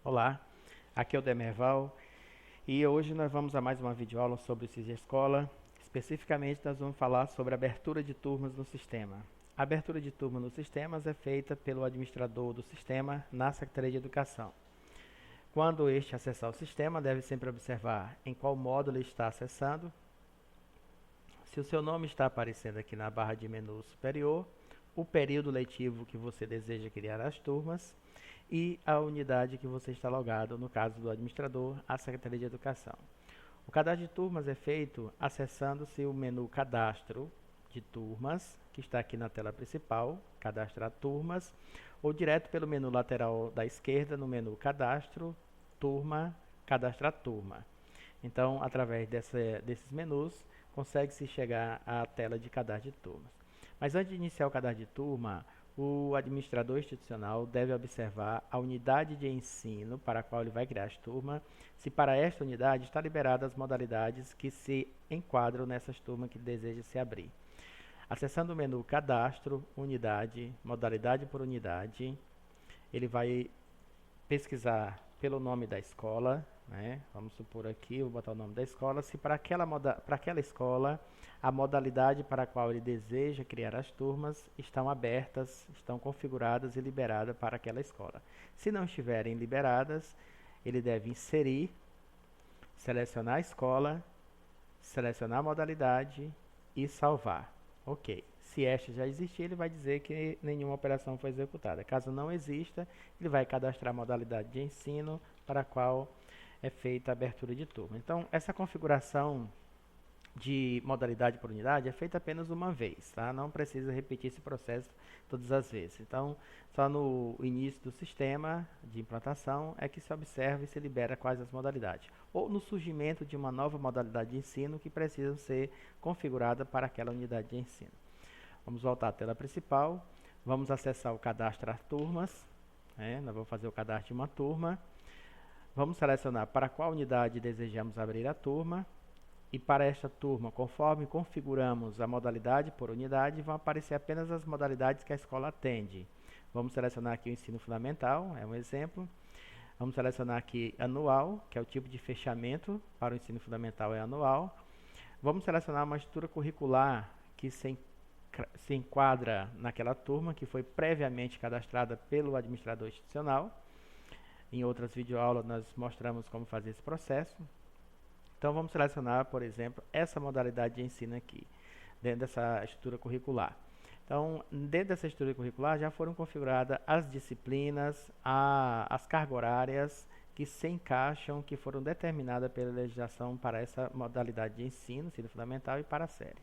Olá, aqui é o Demerval e hoje nós vamos a mais uma videoaula sobre o CISI Escola. Especificamente nós vamos falar sobre a abertura de turmas no sistema. A abertura de turma nos sistemas é feita pelo administrador do sistema na Secretaria de Educação. Quando este acessar o sistema, deve sempre observar em qual módulo ele está acessando. Se o seu nome está aparecendo aqui na barra de menu superior, o período letivo que você deseja criar as turmas e a unidade que você está logado, no caso do administrador, a Secretaria de Educação. O cadastro de turmas é feito acessando-se o menu Cadastro de Turmas, que está aqui na tela principal, Cadastrar Turmas, ou direto pelo menu lateral da esquerda, no menu Cadastro, Turma, Cadastrar Turma. Então, através desses menus, consegue-se chegar à tela de cadastro de turmas. Mas antes de iniciar o cadastro de turma, o administrador institucional deve observar a unidade de ensino para a qual ele vai criar as turmas, se para esta unidade está liberada as modalidades que se enquadram nessas turmas que deseja se abrir. Acessando o menu Cadastro, Unidade, Modalidade por Unidade, ele vai pesquisar pelo nome da escola, né? Vamos supor aqui, vou botar o nome da escola, se para aquela escola a modalidade para a qual ele deseja criar as turmas estão abertas, estão configuradas e liberadas para aquela escola. Se não estiverem liberadas, ele deve inserir, selecionar a escola, selecionar a modalidade e salvar. Ok. Se esta já existir, ele vai dizer que nenhuma operação foi executada. Caso não exista, ele vai cadastrar a modalidade de ensino para a qual é feita a abertura de turma. Então, essa configuração de modalidade por unidade é feita apenas uma vez, tá? Não precisa repetir esse processo todas as vezes. Então, só no início do sistema de implantação é que se observa e se libera quais as modalidades. Ou no surgimento de uma nova modalidade de ensino que precisa ser configurada para aquela unidade de ensino. Vamos voltar à tela principal, vamos acessar o cadastrar turmas, né? Nós vamos fazer o cadastro de uma turma, vamos selecionar para qual unidade desejamos abrir a turma, e para esta turma, conforme configuramos a modalidade por unidade, vão aparecer apenas as modalidades que a escola atende. Vamos selecionar aqui o ensino fundamental, é um exemplo. Vamos selecionar aqui anual, que é o tipo de fechamento para o ensino fundamental é anual. Vamos selecionar uma estrutura curricular que se enquadra naquela turma que foi previamente cadastrada pelo administrador institucional. Em outras videoaulas nós mostramos como fazer esse processo. Então vamos selecionar, por exemplo, essa modalidade de ensino aqui, dentro dessa estrutura curricular. Então, dentro dessa estrutura curricular já foram configuradas as disciplinas, as cargas horárias que se encaixam, que foram determinadas pela legislação para essa modalidade de ensino fundamental e para a série.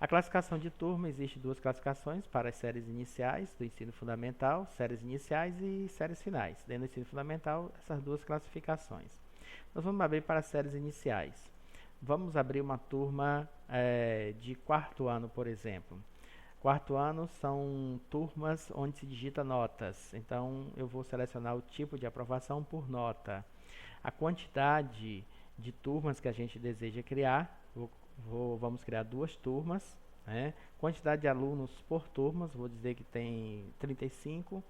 A classificação de turma, existe duas classificações para as séries iniciais do ensino fundamental, séries iniciais e séries finais. Dentro do ensino fundamental, essas duas classificações. Nós vamos abrir para as séries iniciais. Vamos abrir uma turma de quarto ano, por exemplo. Quarto ano são turmas onde se digita notas. Então, eu vou selecionar o tipo de aprovação por nota. A quantidade de turmas que a gente deseja criar, vamos criar duas turmas, né? Quantidade de alunos por turmas, vou dizer que tem 35.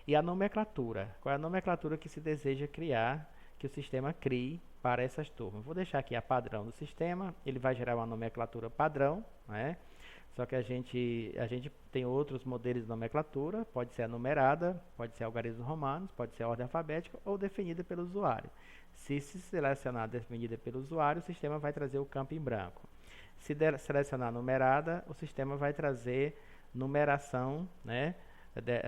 E a nomenclatura, qual é a nomenclatura que se deseja criar, que o sistema crie para essas turmas. Vou deixar aqui a padrão do sistema, ele vai gerar uma nomenclatura padrão, né? Só que a gente tem outros modelos de nomenclatura, pode ser a numerada, pode ser algarismos romanos, pode ser a ordem alfabética ou definida pelo usuário. Se selecionar definida pelo usuário, o sistema vai trazer o campo em branco. Se selecionar numerada, o sistema vai trazer numeração, né?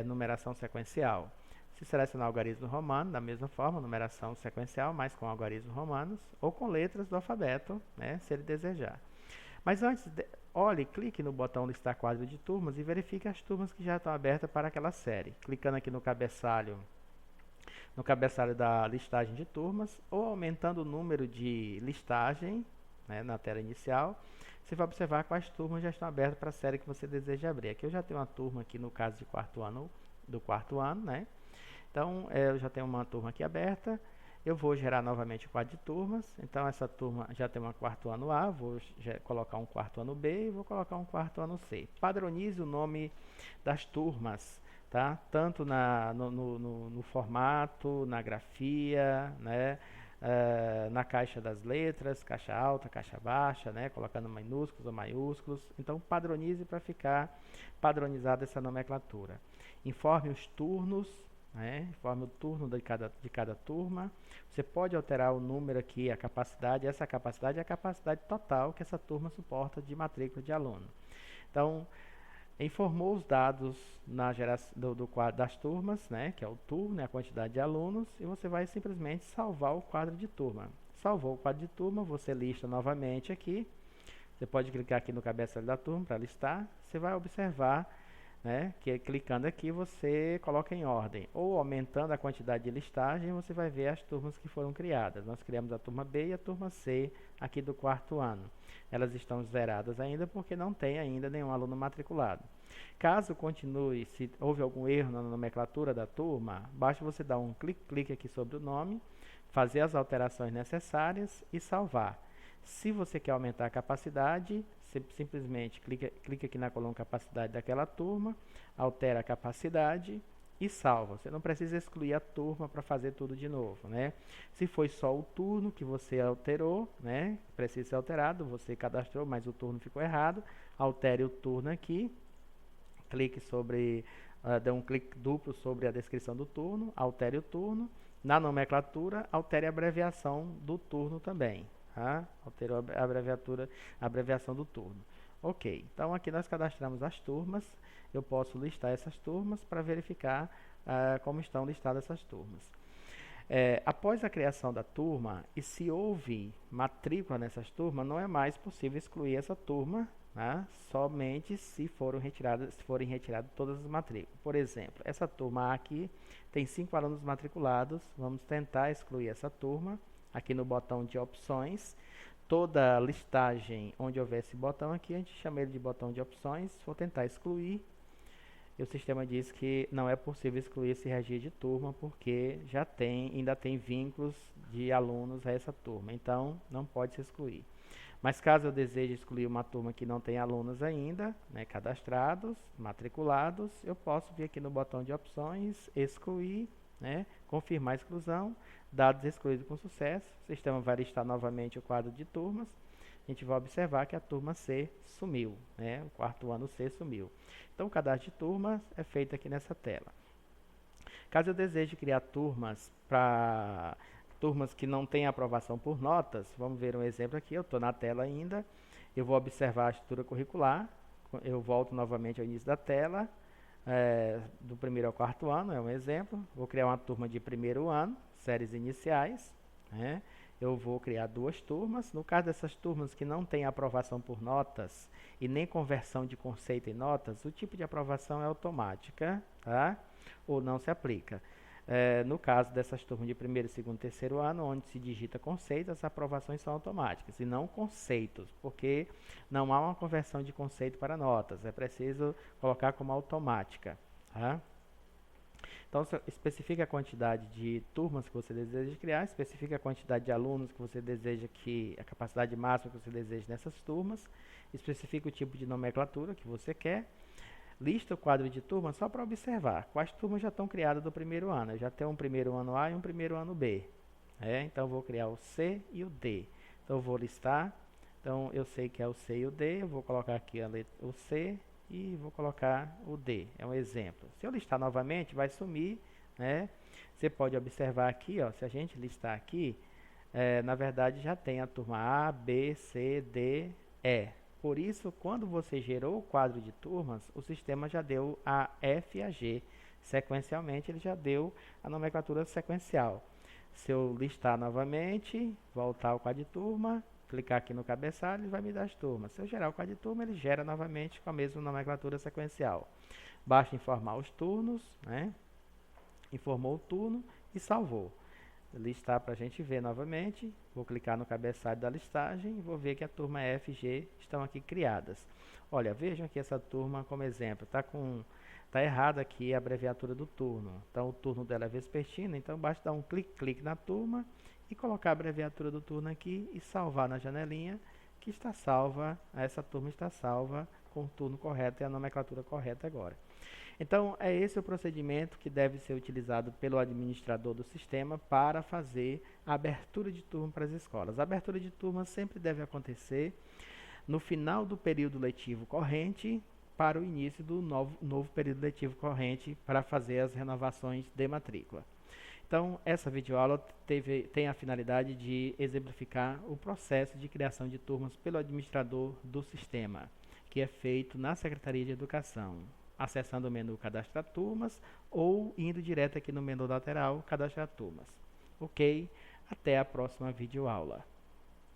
Numeração sequencial. Se selecionar algarismo romano, da mesma forma, numeração sequencial, mas com algarismos romanos, ou com letras do alfabeto, né, se ele desejar. Mas antes, olhe, clique no botão listar quadro de turmas e verifique as turmas que já estão abertas para aquela série. Clicando aqui no cabeçalho da listagem de turmas, ou aumentando o número de listagem, né, na tela inicial, você vai observar quais turmas já estão abertas para a série que você deseja abrir. Aqui eu já tenho uma turma aqui no caso de quarto ano, né? Então, eu já tenho uma turma aqui aberta, eu vou gerar novamente o quadro de turmas, então essa turma já tem uma quarto ano A, vou colocar um quarto ano B e vou colocar um quarto ano C. Padronize o nome das turmas tá? Tanto no formato, na grafia, né? Na caixa das letras, caixa alta, caixa baixa, né? Colocando minúsculos ou maiúsculos. Então, padronize para ficar padronizada essa nomenclatura. Informe os turnos, né? Informe o turno de cada turma. Você pode alterar o número aqui, a capacidade. Essa capacidade é a capacidade total que essa turma suporta de matrícula de aluno. Então, informou os dados na geração do quadro das turmas, né, que é o turno, né, a quantidade de alunos, e você vai simplesmente salvar o quadro de turma. Salvou o quadro de turma, você lista novamente aqui. Você pode clicar aqui no cabeçalho da turma para listar. Você vai observar, né, que clicando aqui você coloca em ordem. Ou aumentando a quantidade de listagem, você vai ver as turmas que foram criadas. Nós criamos a turma B e a turma C aqui do quarto ano. Elas estão zeradas ainda porque não tem ainda nenhum aluno matriculado. Caso continue, se houve algum erro na nomenclatura da turma, basta você dar um clique aqui sobre o nome, fazer as alterações necessárias e salvar. Se você quer aumentar a capacidade, você simplesmente clica aqui na coluna capacidade daquela turma, altera a capacidade e salva. Você não precisa excluir a turma para fazer tudo de novo, né? Se foi só o turno que você alterou, né? Precisa ser alterado, você cadastrou, mas o turno ficou errado. Altere o turno aqui, clique sobre, dê um clique duplo sobre a descrição do turno, altere o turno. Na nomenclatura, altere a abreviação do turno também. Tá? Alterou a abreviação do turno. Ok, então aqui nós cadastramos as turmas. Eu posso listar essas turmas para verificar como estão listadas essas turmas. Após a criação da turma, e se houve matrícula nessas turmas, não é mais possível excluir essa turma, né? Somente se forem retiradas todas as matrículas. Por exemplo, essa turma aqui tem 5 alunos matriculados. Vamos tentar excluir essa turma. Aqui no botão de opções, toda listagem onde houver esse botão aqui, a gente chama ele de botão de opções. Vou tentar excluir. E o sistema diz que não é possível excluir esse registro de turma porque ainda tem vínculos de alunos a essa turma. Então, não pode se excluir. Mas caso eu deseje excluir uma turma que não tem alunos ainda, né, cadastrados, matriculados, eu posso vir aqui no botão de opções, excluir, né, confirmar a exclusão, dados excluídos com sucesso. O sistema vai listar novamente o quadro de turmas. A gente vai observar que a turma C sumiu, né? O quarto ano C sumiu. Então, o cadastro de turmas é feito aqui nessa tela. Caso eu deseje criar turmas que não têm aprovação por notas, vamos ver um exemplo aqui. Eu estou na tela ainda. Eu vou observar a estrutura curricular. Eu volto novamente ao início da tela. Do primeiro ao quarto ano, é um exemplo. Vou criar uma turma de primeiro ano, séries iniciais, né? Eu vou criar 2 turmas. No caso dessas turmas que não têm aprovação por notas e nem conversão de conceito em notas, o tipo de aprovação é automática, tá? Ou não se aplica. No caso dessas turmas de primeiro, segundo e terceiro ano, onde se digita conceito, as aprovações são automáticas e não conceitos, porque não há uma conversão de conceito para notas. É preciso colocar como automática, tá? Então, especifique a quantidade de turmas que você deseja criar, especifique a quantidade de alunos que você deseja a capacidade máxima que você deseja nessas turmas, especifique o tipo de nomenclatura que você quer, lista o quadro de turmas só para observar quais turmas já estão criadas do primeiro ano. Eu já tenho um primeiro ano A e um primeiro ano B. Então, eu vou criar o C e o D. Então, eu vou listar. Então, eu sei que é o C e o D, eu vou colocar aqui o C e vou colocar o D, é um exemplo. Se eu listar novamente, vai sumir, né? Você pode observar aqui, ó, se a gente listar aqui, na verdade já tem a turma A, B, C, D, E. Por isso, quando você gerou o quadro de turmas, o sistema já deu a F e a G. Sequencialmente, ele já deu a nomenclatura sequencial. Se eu listar novamente, voltar ao quadro de turma, clicar aqui no cabeçalho, ele vai me dar as turmas. Se eu gerar o quadro de turma, ele gera novamente com a mesma nomenclatura sequencial. Basta informar os turnos, né? Informou o turno e salvou. Listar para a gente ver novamente. Vou clicar no cabeçalho da listagem e vou ver que a turma F e G estão aqui criadas. Olha, vejam aqui essa turma como exemplo. Está errada aqui a abreviatura do turno. Então, o turno dela é vespertino. Então, basta dar um clique na turma e colocar a abreviatura do turno aqui e salvar na janelinha, que está salva, essa turma está salva com o turno correto e a nomenclatura correta agora. Então, é esse o procedimento que deve ser utilizado pelo administrador do sistema para fazer a abertura de turma para as escolas. A abertura de turma sempre deve acontecer no final do período letivo corrente para o início do novo período letivo corrente para fazer as renovações de matrícula. Então, essa videoaula tem a finalidade de exemplificar o processo de criação de turmas pelo administrador do sistema, que é feito na Secretaria de Educação, acessando o menu Cadastrar Turmas ou indo direto aqui no menu lateral Cadastrar Turmas. Ok? Até a próxima videoaula.